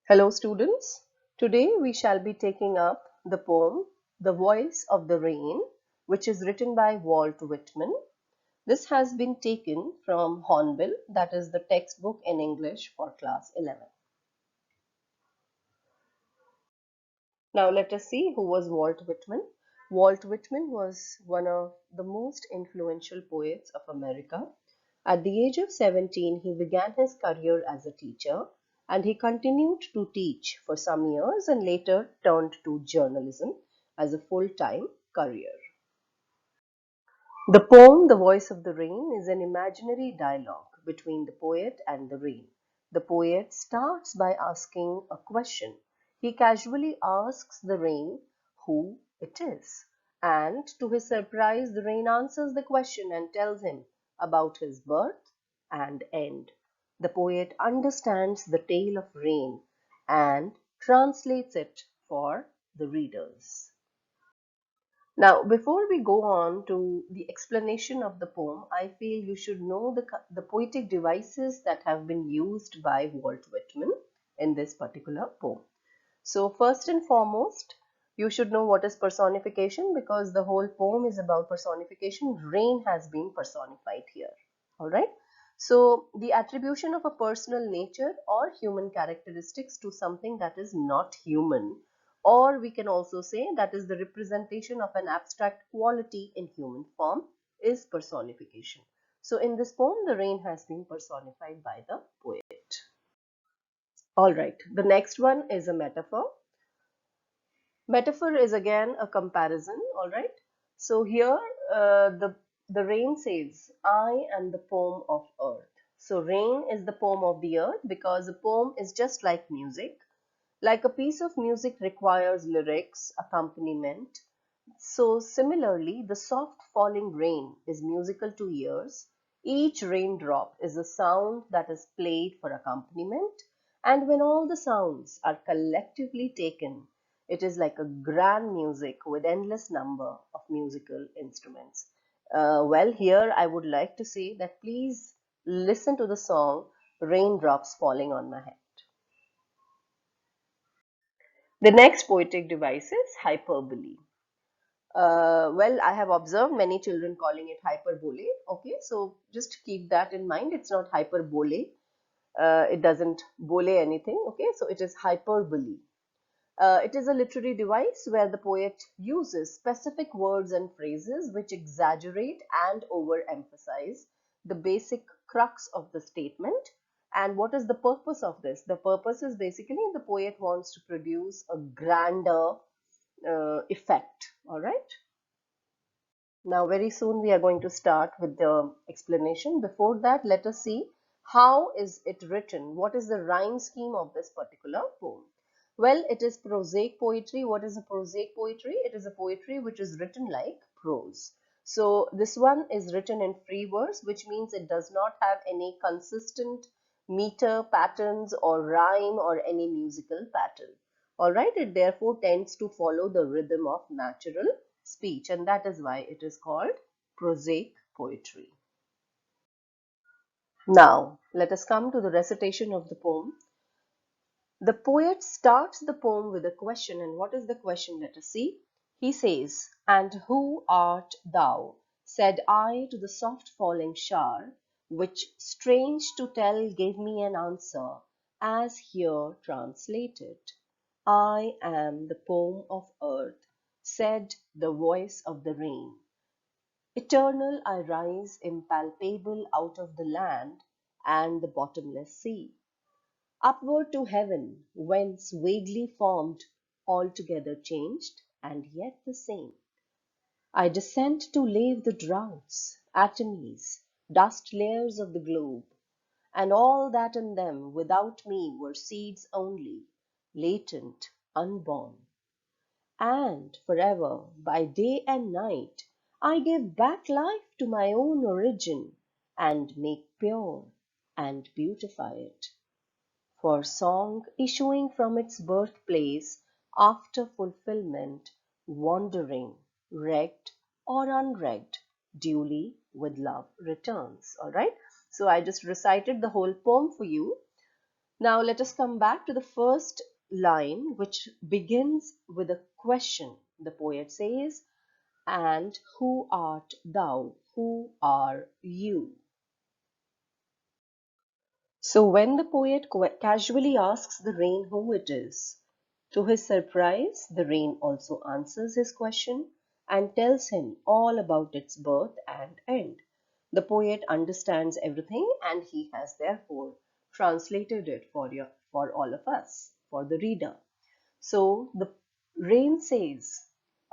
Hello students, today we shall be taking up the poem The Voice of the Rain, which is written by Walt Whitman. This has been taken from Hornbill, that is the textbook in English for class 11. Now let us see who was Walt Whitman. Walt Whitman was one of the most influential poets of America. At the age of 17, he began his career as a teacher and he continued to teach for some years and later turned to journalism as a full-time career. The poem The Voice of the Rain is an imaginary dialogue between the poet and the rain. The poet starts by asking a question. He casually asks the rain who it is. And to his surprise, the rain answers the question and tells him about his birth and end. The poet understands the tale of rain and translates it for the readers. Now, before we go on to the explanation of the poem, I feel you should know the poetic devices that have been used by Walt Whitman in this particular poem. So, first and foremost, you should know what is personification because the whole poem is about personification. Rain has been personified here. All right. So, the attribution of a personal nature or human characteristics to something that is not human, or we can also say that is the representation of an abstract quality in human form, is personification. So, in this poem, the rain has been personified by the poet. All right. The next one is a metaphor. Metaphor is again a comparison, all right. So here the rain says, I am the poem of earth. So rain is the poem of the earth because a poem is just like music. Like a piece of music requires lyrics, accompaniment. So similarly, the soft falling rain is musical to ears. Each raindrop is a sound that is played for accompaniment. And when all the sounds are collectively taken, it is like a grand music with endless number of musical instruments. Well, here I would like to say that please listen to the song Raindrops Falling on My Head. The next poetic device is hyperbole. Well, I have observed many children calling it hyperbole. Okay, so just keep that in mind. It's not hyperbole. It doesn't bole anything. Okay, so it is hyperbole. It is a literary device where the poet uses specific words and phrases which exaggerate and overemphasize the basic crux of the statement. And what is the purpose of this? The purpose is basically the poet wants to produce a grander effect. All right. Now, very soon we are going to start with the explanation. Before that, let us see how is it written? What is the rhyme scheme of this particular poem? Well, it is prosaic poetry. What is a prosaic poetry? It is a poetry which is written like prose. So this one is written in free verse, which means it does not have any consistent meter patterns or rhyme or any musical pattern. All right, it therefore tends to follow the rhythm of natural speech, and that is why it is called prosaic poetry. Now, let us come to the recitation of the poem. The poet starts the poem with a question, and what is the question? Let us see. He says, "And who art thou?" said I to the soft falling shower, which, strange to tell, gave me an answer, as here translated. "I am the poem of earth," said the voice of the rain. "Eternal I rise impalpable out of the land and the bottomless sea. Upward to heaven, whence vaguely formed, altogether changed, and yet the same. I descend to lave the droughts, atomies, dust layers of the globe, and all that in them without me were seeds only, latent, unborn. And forever, by day and night, I give back life to my own origin, and make pure and beautify it. For song issuing from its birthplace after fulfillment, wandering, regged or unregged, duly with love returns. All right. So I just recited the whole poem for you. Now let us come back to the first line, which begins with a question. The poet says, "And who art thou? Who are you?" So when the poet casually asks the rain who it is, to his surprise, the rain also answers his question and tells him all about its birth and end. The poet understands everything, and he has therefore translated it for all of us, for the reader. So the rain says,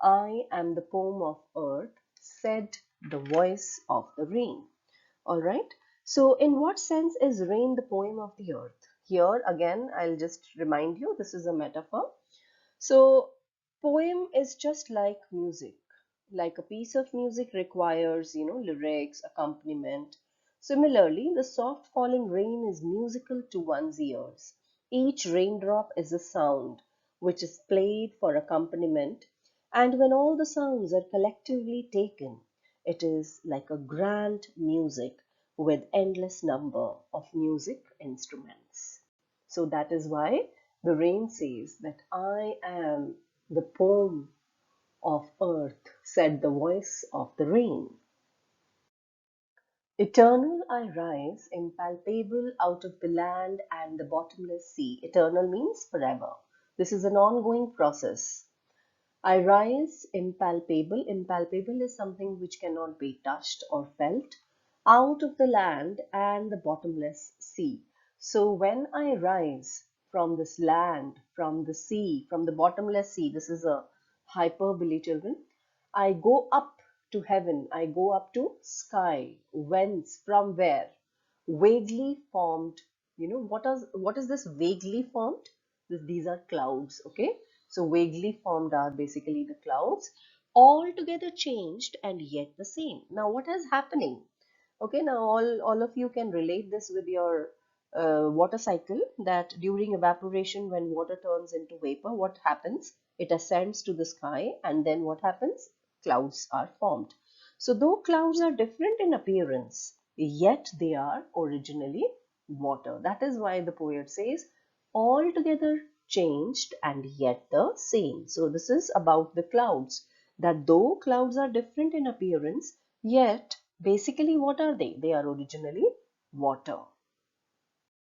"I am the poem of earth," said the voice of the rain. All right. So, in what sense is rain the poem of the earth? Here again, I'll just remind you, this is a metaphor. So, poem is just like music. Like a piece of music requires, lyrics, accompaniment. Similarly, the soft falling rain is musical to one's ears. Each raindrop is a sound which is played for accompaniment, and when all the sounds are collectively taken, it is like a grand music with endless number of music instruments. So that is why the rain says that "I am the poem of earth," said the voice of the rain. "Eternal I rise, impalpable out of the land and the bottomless sea." Eternal means forever. This is an ongoing process. I rise impalpable. Impalpable is something which cannot be touched or felt, out of the land and the bottomless sea. So when I rise from this land, from the sea, from the bottomless sea, this is a hyperbole, children. I go up to heaven, I go up to sky. Whence? From where? Vaguely formed. What is this vaguely formed? These are clouds, okay? So vaguely formed are basically the clouds, altogether changed and yet the same. Now what is happening? Okay, now all of you can relate this with your water cycle, that during evaporation, when water turns into vapor, what happens? It ascends to the sky, and then what happens? Clouds are formed. So though clouds are different in appearance, yet they are originally water. That is why the poet says, "Altogether changed and yet the same." So this is about the clouds, that though clouds are different in appearance, yet basically what are they? They are originally water.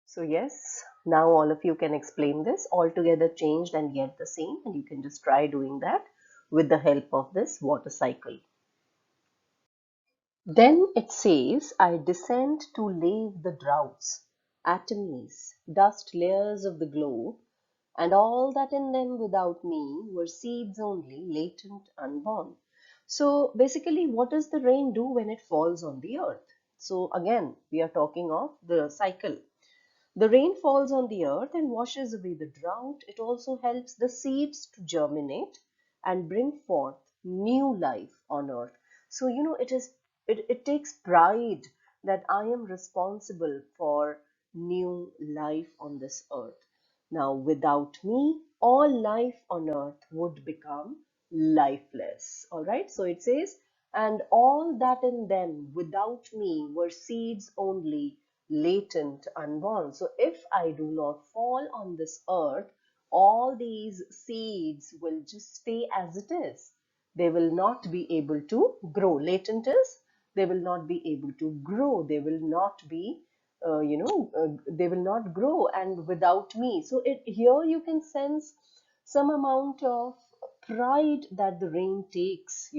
So yes, now all of you can explain this. "Altogether changed and yet the same," and you can just try doing that with the help of this water cycle. Then it says, "I descend to lave the droughts, atomies, dust layers of the globe, and all that in them without me were seeds only, latent, unborn." So basically, what does the rain do when it falls on the earth? So again, we are talking of the cycle. The rain falls on the earth and washes away the drought. It also helps the seeds to germinate and bring forth new life on earth. So, it takes pride that I am responsible for new life on this earth. Now, without me, all life on earth would become lifeless. All right. So it says, "And all that in them without me were seeds only, latent, unborn." So if I do not fall on this earth, all these seeds will just stay as it is. They will not be able to grow. Latent is they will not be able to grow. They will not be, they will not grow. And without me, so here you can sense some amount of pride that the rain takes,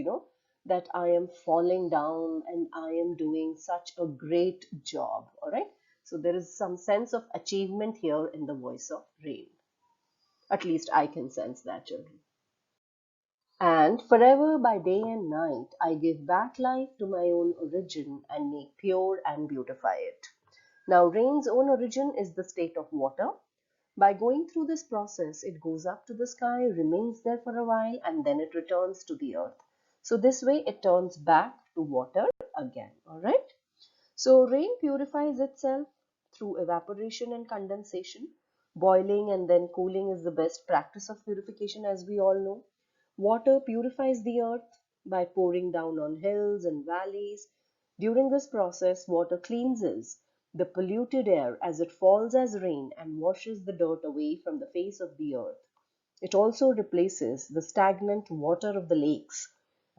that I am falling down and I am doing such a great job. All right. So there is some sense of achievement here in the voice of rain. At least I can sense that, children. "And forever by day and night I give back life to my own origin and make pure and beautify it." Now, rain's own origin is the state of water. By going through this process, it goes up to the sky, remains there for a while, and then it returns to the earth. So this way it turns back to water again. All right. So rain purifies itself through evaporation and condensation. Boiling and then cooling is the best practice of purification, as we all know. Water purifies the earth by pouring down on hills and valleys. During this process, water cleanses the polluted air as it falls as rain and washes the dirt away from the face of the earth. It also replaces the stagnant water of the lakes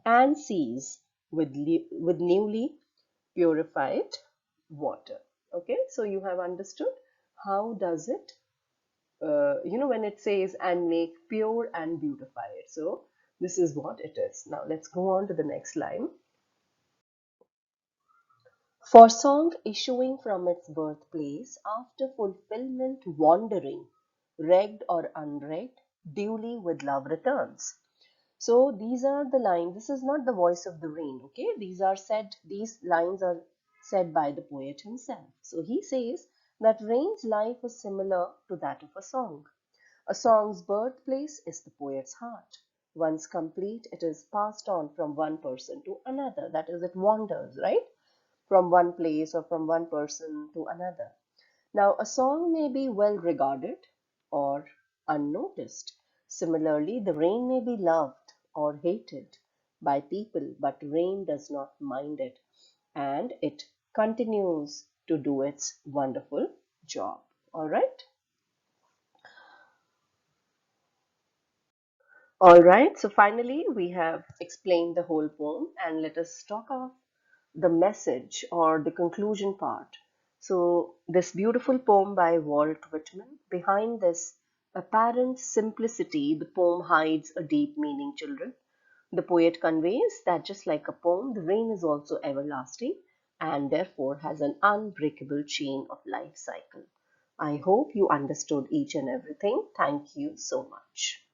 and seas with newly purified water. Okay, so you have understood how does it, when it says and make pure and beautify it. So this is what it is. Now let's go on to the next line. For song issuing from its birthplace, after fulfillment wandering, regged or unregged, duly with love returns. So these are the lines. This is not the voice of the rain, okay? These lines are said by the poet himself. So he says that rain's life is similar to that of a song. A song's birthplace is the poet's heart. Once complete, it is passed on from one person to another. That is, it wanders, right? From one place or from one person to another. Now, a song may be well regarded or unnoticed. Similarly, the rain may be loved or hated by people, but rain does not mind it and it continues to do its wonderful job. All right. All right. So finally, we have explained the whole poem and let us talk of the message or the conclusion part. So, this beautiful poem by Walt Whitman, behind this apparent simplicity, the poem hides a deep meaning, children. The poet conveys that just like a poem, the rain is also everlasting and therefore has an unbreakable chain of life cycle. I hope you understood each and everything. Thank you so much.